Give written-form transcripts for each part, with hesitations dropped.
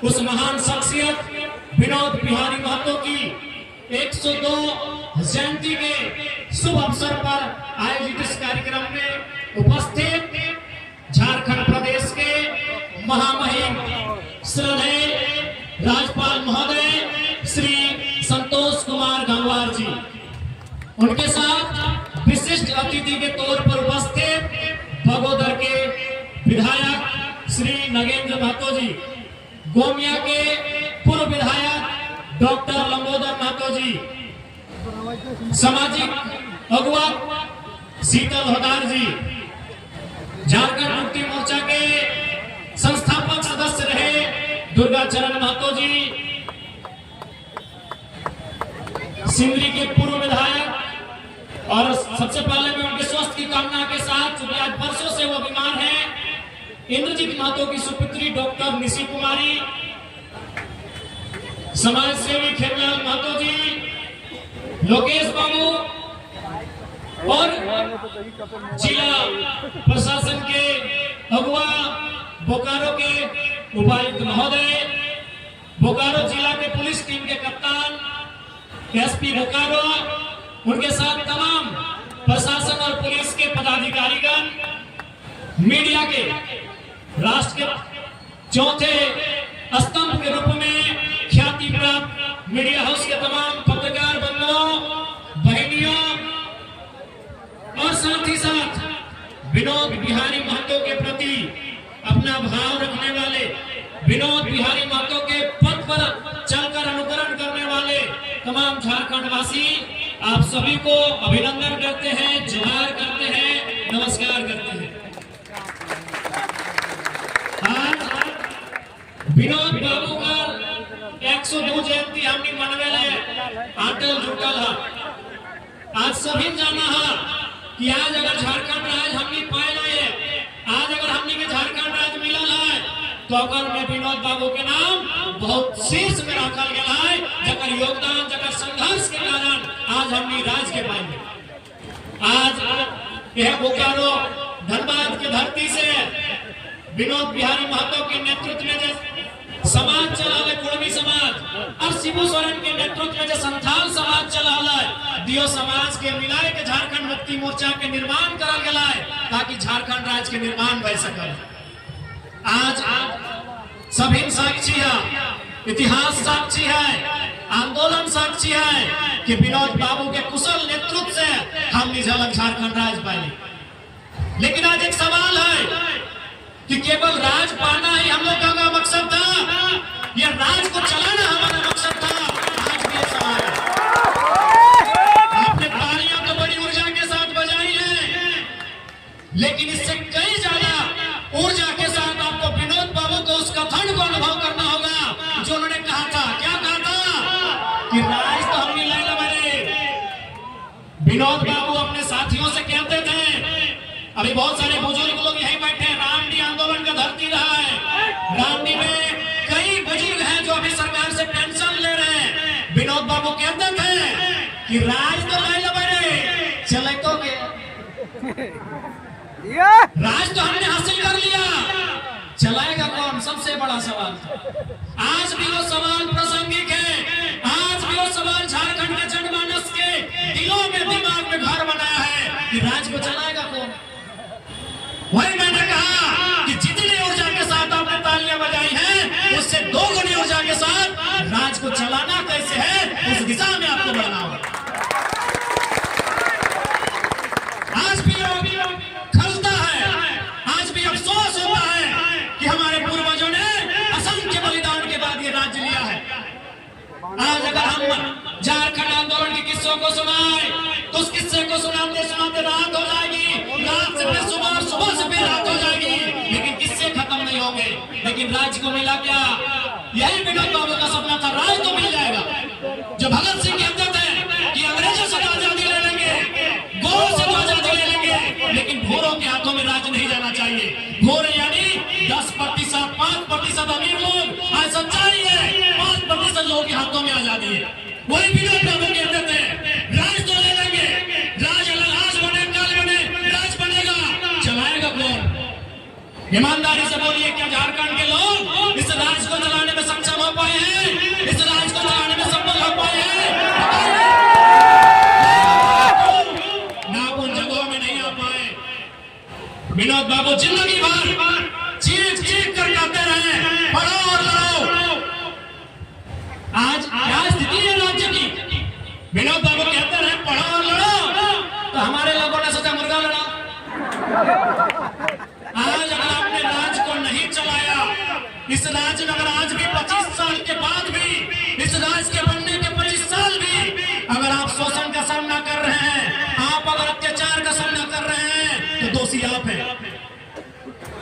उस महान शख्सियत विनोद बिहारी महतो की 102 जयंती के शुभ अवसर पर आयोजित इस कार्यक्रम में उपस्थित झारखंड प्रदेश के महामहिम श्रद्धेय राज्यपाल महोदय श्री संतोष कुमार गंगवार जी, उनके साथ विशिष्ट अतिथि के तौर पर उपस्थित बगोदर के विधायक श्री नगेंद्र महतो जी, गोमिया के पूर्व विधायक डॉक्टर लंबोदर महतो जी, सामाजिक अगुवा शीतल होदार जी, झारखंड मुक्ति मोर्चा के संस्थापक सदस्य रहे दुर्गा चरण महतो जी, सिंदरी के पूर्व विधायक, और सबसे पहले मैं उनके स्वास्थ्य की कामना के साथ, चूंकि आज वर्षों से वो बीमार हैं, इंद्रजीत महतो की सुपुत्री डॉक्टर निशी कुमारी, समाज सेवी खेमलाल महतो जी, लोकेश बाबू और जिला प्रशासन के अगुआ बोकारो के उपायुक्त महोदय, बोकारो जिला के पुलिस टीम के कप्तान एसपी बोकारो, उनके साथ तमाम प्रशासन और पुलिस के पदाधिकारीगण, मीडिया के राष्ट्र के चौथे स्तंभ के रूप में ख्याति प्राप्त मीडिया हाउस के तमाम पत्रकार बंधुओं, बहनियों और साथ ही साथ विनोद बिहारी महतो के प्रति अपना भाव रखने वाले, विनोद बिहारी महतो के पथ पर चलकर अनुकरण करने वाले तमाम झारखंड वासी, आप सभी को अभिनंदन करते हैं, जोहार करते हैं, नमस्कार करते हैं। आज विनोद बाबू का 102 जयंती हमने मनवेले आटल जुटल है। आज सभी जाना है कि आज अगर झारखंड राज्य हमने पाया है, आज अगर हमने के झारखंड राज्य मिलल है, तो अगर में विनोद बाबू के नाम बहुत शीर्ष में रखल गया है, जकर योगदान, जकर संघर्ष के कारण आज हमने राज्य के पाए। आज यह बोकारो धनबाद की धरती से विनोद बिहारी महतो के नेतृत्व में जो समाज चला है, कुर्मी समाज, और शिबू सोरेन के नेतृत्व में जो संथाल समाज चला है, दियो समाज के मिलाए के झारखंड मुक्ति मोर्चा के निर्माण करा गया है, ताकि झारखंड राज्य के निर्माण भय सके। आज सभी साक्षी है, इतिहास साक्षी है, आंदोलन साक्षी है कि विनोद बाबू के कुशल नेतृत्व से हम झलक झारखंड राज्य पाए। लेकिन आज एक सवाल है कि केवल राज पाना ही हम लोग का मकसद था, या राज को चलाना हमारा मकसद था? आज भी सवाल है। आपने तालियां तो बड़ी ऊर्जा के साथ बजाई है, लेकिन इससे कई ज्यादा ऊर्जा के साथ आपको विनोद बाबू को उस कथन को अनुभव करना होगा जो उन्होंने कहा था। क्या कहा था? कि राज तो हमने ले ला बड़े। विनोद बाबू अपने साथियों से कहते थे, अभी बहुत सारे बुजुर्ग लोग यहीं बैठे हैं, रामडी आंदोलन का धरती रहा है, रामडी में कई बुजुर्ग हैं जो अभी सरकार से पेंशन ले रहे हैं। विनोद बाबू कहते थे कि राज तो ले ला बड़े, चले तो राज तो हमने हासिल कर लिया, चलाएगा कौन? सबसे बड़ा सवाल था। आज भी वो सवाल प्रासंगिक है, आज भी वो सवाल झारखंड के जनमानस के दिलों में, दिमाग में घर बनाया है कि राज को चलाएगा कौन? वही मैंने कहा कि जितनी ऊर्जा के साथ आपने तालियां बजाई हैं, उससे 2 गुनी ऊर्जा के साथ राज को चलाना कैसे है, उस दिशा में आपको बढ़ना होगा। आज भी खलता है, आज भी अफसोस होता है कि हमारे पूर्वजों ने असंख्य बलिदान के बाद ये राज्य लिया है। आज अगर हम झारखंड आंदोलन के किस्सों को सुनाए, तो उस किस्से को सुनाते सुनाते रात हो जाएगी, रात से फिर सुबह, सुबह से फिर रात हो जाएगी, लेकिन किस्से खत्म नहीं होंगे। लेकिन राज्य को मिला क्या? यही विनोद बाबू का सपना था, राज तो मिल जाएगा। जो भगत सिंह कहते थे कि अंग्रेजों से आजादी ले लेंगे, गोरों से आजादी ले लेंगे, लेकिन भोरों के हाथों में राज नहीं जाना चाहिए। भोर यानी 10%, 5% अमीर लोग, आज सच्चाई है 5% लोगों के हाथों में आजादी है। वही विनोद बाबू कहते थे, राज तो ले लेंगे, राज अलग, आज बने, कल बने, राज बनेगा, चलाएगा कौन? ईमानदारी से बोलिए, क्या झारखंड के लोग इस राज्य को चलाने में सक्षम हो पाए हैं? इस राज्य को चलाने में सफल हो पाए हैं? ना उन जगहों में नहीं आ पाए। विनोद बाबू जिंदगी भर चीख चीख कर कहते रहे, पढ़ो और लड़ो। आज क्या स्थिति है राज्य की? विनोद बाबू कहते रहे, पढ़ो और लड़ो, तो हमारे लोगों ने सोचा मुर्गा लड़ा। आज अगर आपने राज्य को नहीं चलाया, इस राज्य में अगर आज भी 25 साल के बाद भी, इस राज्य के बनने के 25 साल भी अगर आप शोषण का सामना कर रहे हैं, आप अगर अत्याचार का सामना कर रहे हैं, तो दोषी आप हैं।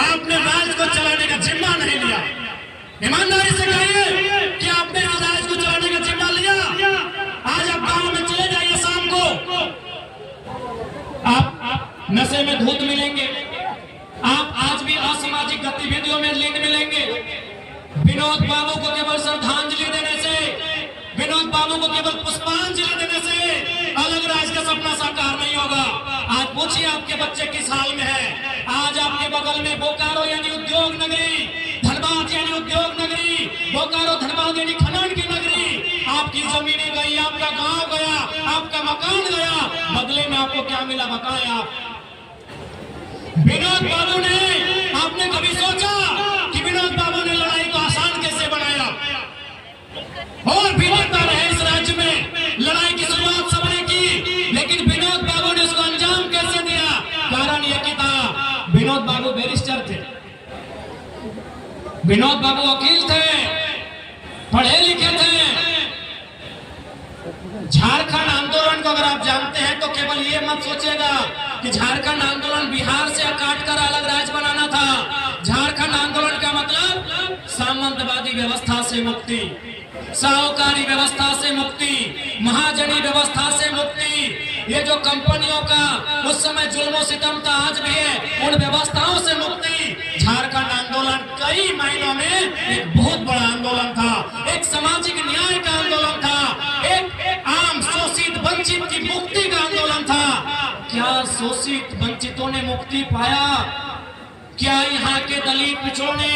आपने राज्य को चलाने का जिम्मा नहीं लिया। ईमानदारी से कहिए कि आपने इस राज्य को चलाने का जिम्मा लिया। आज आप गांव में चले जाइए, शाम को आप नशे में धूत मिलेंगे, आप आज भी असामाजिक गतिविधियों में लीन मिलेंगे। विनोद बाबू को केवल श्रद्धांजलि देने से, विनोद बाबू को केवल पुष्पांजलि देने से अलग राज्य का सपना साकार नहीं होगा। आज पूछिए आपके बच्चे किस हाल में है। आज आपके बगल में बोकारो यानी उद्योग नगरी, धनबाद यानी उद्योग नगरी, बोकारो धनबाद यानी खनन की नगरी, आपकी जमीनें गई, आपका गांव गया, आपका मकान गया, बदले में आपको क्या मिला? बकाया। विनोद बाबू ने, आपने कभी सोचा कि विनोद बाबू ने लड़ाई को आसान कैसे बनाया? और भी नेता रहे इस राज्य में, लड़ाई की शुरुआत सबने की, लेकिन विनोद बाबू ने उसको अंजाम कैसे दिया? कारण यह कि था, विनोद बाबू बैरिस्टर थे, विनोद बाबू वकील थे, पढ़े लिखे थे। झारखंड आंदोलन को अगर आप जानते हैं तो केवल ये मत सोचिएगा कि झारखंड आंदोलन बिहार से काट कर अलग राज्य बनाना था। झारखंड आंदोलन का मतलब सामंतवादी व्यवस्था से मुक्ति, साहूकारी व्यवस्था से मुक्ति, महाजनी व्यवस्था से मुक्ति। ये जो कंपनियों का उस समय जुल्म सितम था, आज भी है, उन व्यवस्थाओं से मुक्ति। झारखंड आंदोलन कई मायनों में एक बहुत बड़ा आंदोलन था, एक सामाजिक न्याय का आंदोलन था, एक आम शोषित वंचित की मुक्ति का आंदोलन था। क्या शोषित वंचितों ने मुक्ति पाया? क्या यहाँ के दलित पिछड़ों ने,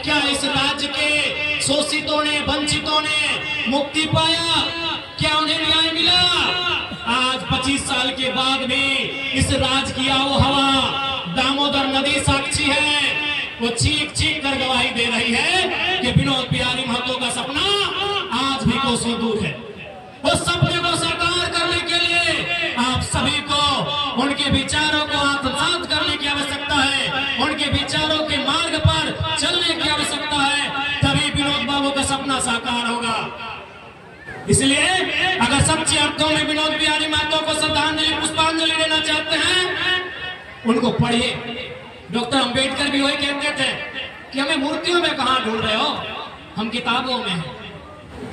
क्या इस राज्य के शोषितों ने, वंचितों ने मुक्ति पाया? क्या उन्हें न्याय मिला? आज 25 साल के बाद भी इस राज्य की आओ हवा, दामोदर नदी साक्षी है, वो चीख चीख कर गवाही दे रही है कि विनोद बिहारी महतो का सपना आज भी कोसों दूर है। उस सपने को साकार करने के लिए आप सभी को उनके विचारों को आत्मसात करने की आवश्यकता है, उनके विचारों के मार्ग पर चलने की आवश्यकता है, तभी विनोद बाबू का सपना साकार होगा। इसलिए अगर सच्चे अर्थों में विनोद बिहारी महतो को श्रद्धांजलि, पुष्पांजलि देना चाहते हैं, उनको पढ़िए। डॉक्टर अंबेडकर भी वही कहते थे कि हमें मूर्तियों में कहां ढूंढ रहे हो, हम किताबों में हैं,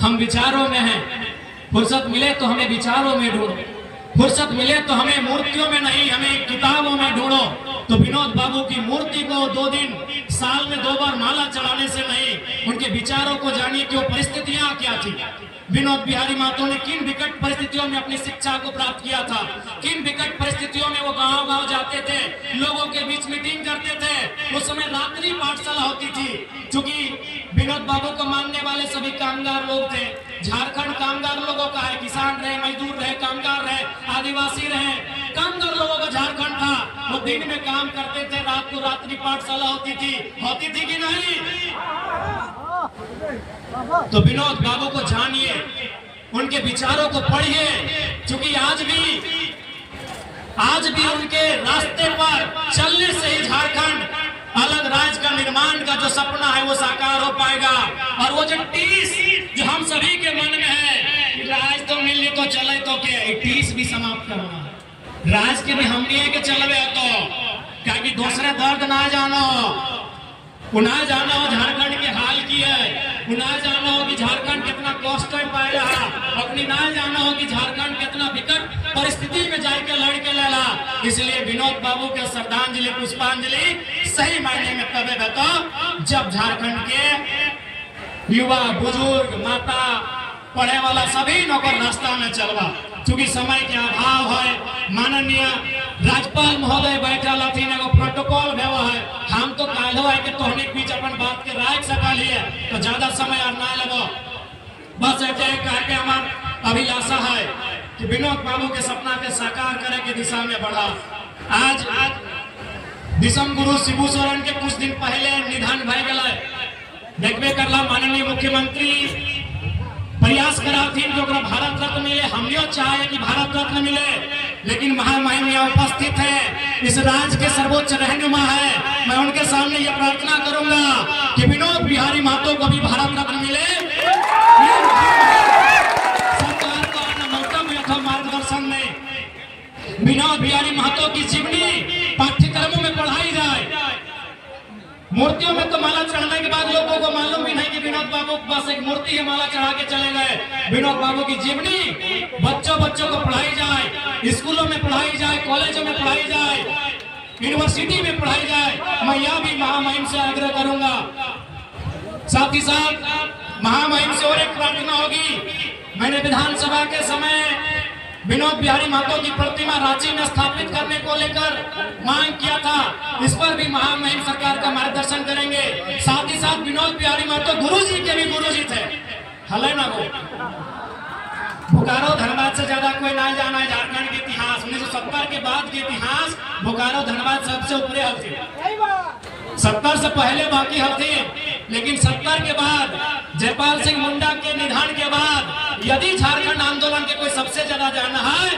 हम विचारों में हैं। फुर्सत मिले तो हमें विचारों में ढूंढो, फुर्सत मिले तो हमें मूर्तियों में नहीं, हमें किताबों में ढूंढो। तो विनोद बाबू की मूर्ति को 2 दिन साल में 2 बार माला चढ़ाने से नहीं, उनके विचारों को जानिए कि वो परिस्थितियां क्या थी। विनोद बिहारी महतो ने किन विकट परिस्थितियों में अपनी शिक्षा को प्राप्त किया था, किन विकट परिस्थितियों में वो गांव-गांव जाते थे, लोगों के बीच मीटिंग करते थे। उस समय रात्रि पाठशाला होती थी, क्योंकि विनोद बाबू को मानने वाले सभी कामगार लोग थे। झारखंड कामगार लोगों का है, किसान रहे, मजदूर रहे, कामगार रहे, आदिवासी रहे, कामगार लोगों का झारखंड था। वो दिन में काम करते थे, रात को रात्रि पाठशाला होती थी कि नहीं? तो विनोद बाबू को जानिए, उनके विचारों को पढ़िए, क्योंकि आज भी उनके रास्ते पर चलने से ही झारखंड अलग राज्य का निर्माण का जो सपना है वो साकार हो पाएगा। और वो जो टीस जो हम सभी के मन में है, राज तो मिले तो चले तो के टीस भी समाप्त करना, राज के भी हम नहीं है कि चलवे तो क्या कि दूसरे दर्द ना जानो, उन्हें जाना हो झारखंड के हाल की है, उन्हें जाना हो कि झारखंड कितना कष्ट में पाए रहा, अपनी ना जाना हो कि झारखंड कितना विकट परिस्थिति में जाके लड़ के लड़ा। इसलिए विनोद बाबू के श्रद्धांजलि, पुष्पांजलि सही मायने में तब है जब झारखंड के युवा, बुजुर्ग, माता, पढ़े वाला सभी नौकर रास्ता में चलवा। चूंकि समय के अभाव है, माननीय राज्यपाल महोदय बैठा थी, प्रोटोकॉल भेवा है, हम तो तो कालो है कि तोहने बीच अपन बात के राय सका लिए तो ज्यादा समय और ना लगो। बस ऐसे कह के हमार अभिलाषा है कि विनोद बाबू के सपना के साकार करे के दिशा में बढ़ा। आज दिसम गुरु शिबू सोरेन के कुछ दिन पहले निधन भय गए। देखबे करला माननीय मुख्यमंत्री प्रयास करा थी जो भारत रत्न मिले, हमने चाहे कि भारत रत्न मिले, लेकिन महामहिम यहाँ उपस्थित है, इस राज्य के सर्वोच्च रहनुमा है। मैं उनके सामने ये प्रार्थना करूंगा कि विनोद बिहारी महतो को भी भारत रत्न मिले। सरकार को आना मौका मिला था मार्गदर्शन में विनोद बिहारी महतो की जीवनी पाठ्यक्रमों में पढ़ाई जाए। मूर्तियों में तो माला चढ़ाने के बाद लोगों को मालूम भी नहीं कि विनोद बाबू के पास एक मूर्ति है, माला चढ़ा के चले गए। विनोद बाबू की जीवनी बच्चों को पढ़ाई जाए, स्कूलों में पढ़ाई जाए, कॉलेजों में पढ़ाई जाए, यूनिवर्सिटी में पढ़ाई जाए। मैं यह भी महामहिम से आग्रह करूंगा। साथ ही साथ महामहिम से और एक प्रार्थना होगी। मैंने विधानसभा के समय विनोद बिहारी महतो की प्रतिमा रांची में स्थापित करने को लेकर मांग किया था। इस पर भी महामहिम सरकार का मार्गदर्शन करेंगे। साथ ही साथ विनोद बिहारी महतो गुरुजी के भी गुरुजी थे, हले ना वो बोकारो धनबाद से ज्यादा कोई ना जाना है। झारखंड के इतिहास 1970 के बाद के इतिहास बोकारो धनबाद सबसे ऊपरे हल 70 से पहले बाकी हल थे, लेकिन 70 के बाद जयपाल सिंह मुंडा के निधन के बाद यदि झारखंड आंदोलन के कोई सबसे ज्यादा जाना है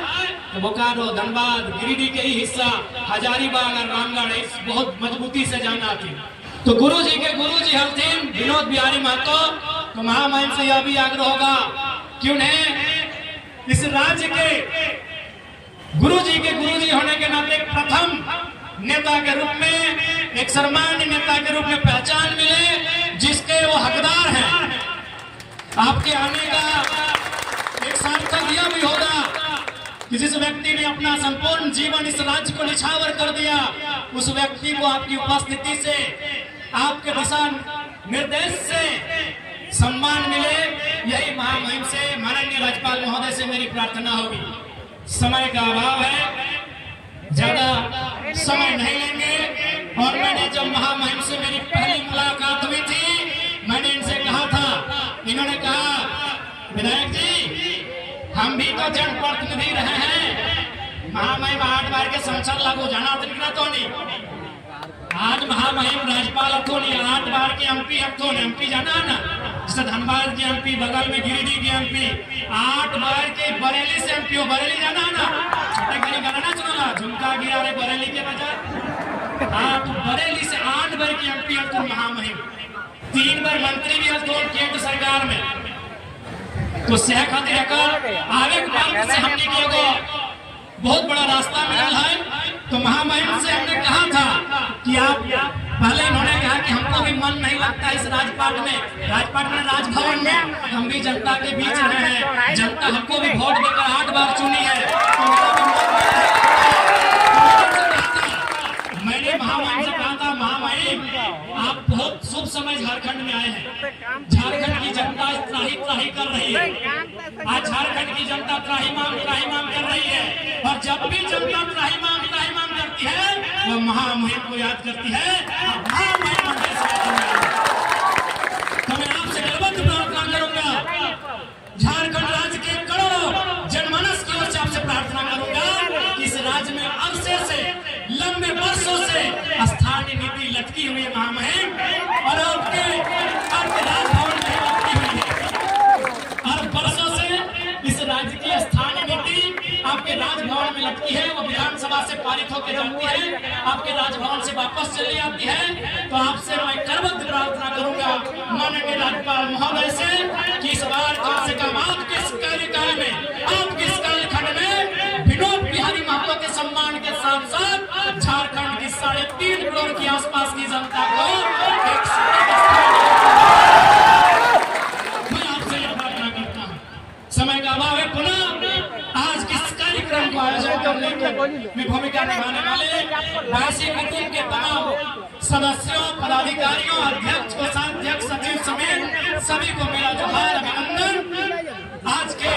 तो बोकारो धनबाद गिरिडीह के ही हिस्सा हजारीबाग और रामगढ़ इस बहुत मजबूती से जाना थी। तो गुरुजी के गुरुजी हल थे विनोद बिहारी महतो। तो महामहिम से यह भी आग्रह होगा कि उन्हें इस राज्य के गुरुजी होने के नाते प्रथम नेता के रूप में, एक सर्वमान्य नेता के रूप में पहचान मिले जिसके वो हकदार हैं। आपके आने का एक सार्थक यह भी होगा कि जिस व्यक्ति ने अपना संपूर्ण जीवन इस राज्य को निछावर कर दिया, उस व्यक्ति को आपकी उपस्थिति से, आपके दिशा निर्देश से सम्मान मिले। यही महामहिम से, माननीय राज्यपाल महोदय से मेरी प्रार्थना होगी। समय का अभाव है, ज्यादा समय नहीं लेंगे। और मैंने जब महामहिम से मेरी पहली मुलाकात हुई थी, मैंने इनसे कहा था, इन्होंने कहा विधायक जी हम भी तो जनप्रतिनिधि रहे हैं, महामहिम 8 बार के संसद लागू जाना तो नहीं। आज महामहिम राज्यपाल तो नहीं, 8 बार के एमपी जाना ना, जैसे धनबाद के एमपी, बगल में गिरिडीह के एमपी, 8 बार के बरेली से एमपी हो, बरेली जाना ना, छोटे गली गाना सुना झुमका गिरा रहे बरेली के बजाय। हाँ, तो बरेली से 8 बार के एमपी है तो महामहिम, 3 बार मंत्री भी है तो केंद्र सरकार में। तो सेह खातिर आगे से हमने किया बहुत बड़ा रास्ता मिला है। तो महामहिम से हमने कहा था कि आप, पहले इन्होंने कहा कि हमको भी मन नहीं लगता इस राजपाट में राजभवन में, हम भी जनता के बीच रहे हैं, जनता हमको भी वोट देकर 8 बार चुनी है। तो मैंने महामहिम से कहा था, महामहिम आप बहुत शुभ समय झारखंड में आए हैं। झारखंड की जनता त्राही कर रही है। आज झारखंड की जनता त्राहीमाम कर रही है, और जब भी जनता त्राहीमाम करती है वो महामहिम को याद करती है। तो मैं आपसे बलवंत प्रार्थना करूंगा, झारखंड राज्य के करोड़ों जनमानस की ओर से आपसे प्रार्थना करूंगा कि इस राज्य में अरसे से, लंबे वर्षों से स्थानीय नीति लटकी हुई है महामहिम, और आपके राजभवन में लटकी हुई है। और वर्षों से इस राज्य की स्थानीय नीति आपके राजभवन में लटकी है, वो विधानसभा से पारित होकर जाती है, आपके राजभवन से वापस चली आती है। तो आपसे मैं करबद्ध प्रार्थना करूंगा माननीय राज्यपाल महोदय से कि इस बार कम से कम आपके इस कार्यकाल में, आपके इस कालखंड में विनोद बिहारी महतो के सम्मान के साथ साथ झारखंड की 3.5 करोड़ की आसपास की जनता को एक मैं आपसे यह प्रार्थना करता हूँ। समय का अभाव है, पुनः आज किस कार्यक्रम को आयोजन करने में भूमिका निभाने वाले वासी कुटुंब के तमाम सदस्यों, पदाधिकारियों, अध्यक्ष, कोषाध्यक्ष, सचिव समेत सभी को मेरा जोहार, अभिनंदन। आज के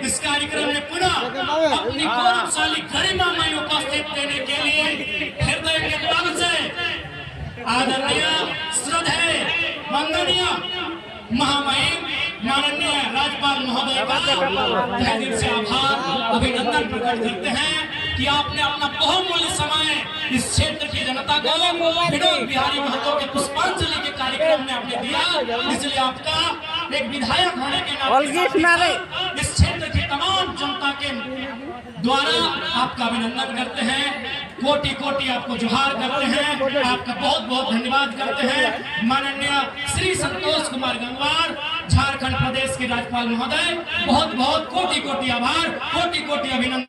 इस कार्यक्रम में पुनः अपनी गौरवशाली गरिमा में उपस्थित देने के लिए हृदय के तल से आदरणीय श्रद्धेय वंदनीय महामहिम माननीय राज्यपाल महोदय का तहे दिल से आभार अभिनंदन प्रकट करते हैं कि आपने अपना बहुमूल्य समय इस क्षेत्र की जनता को विनोद बिहारी महतो के पुष्पांजलि के कार्यक्रम में आपने दिया, इसलिए आपका एक विधायक होने के नाते इस क्षेत्र की तमाम जनता के द्वारा आपका अभिनंदन करते हैं, कोटि कोटि आपको जोहार करते हैं, आपका बहुत बहुत धन्यवाद करते हैं। माननीय श्री संतोष कुमार गंगवार झारखंड प्रदेश के राज्यपाल महोदय, बहुत बहुत कोटि कोटि आभार, कोटि कोटि अभिनंदन।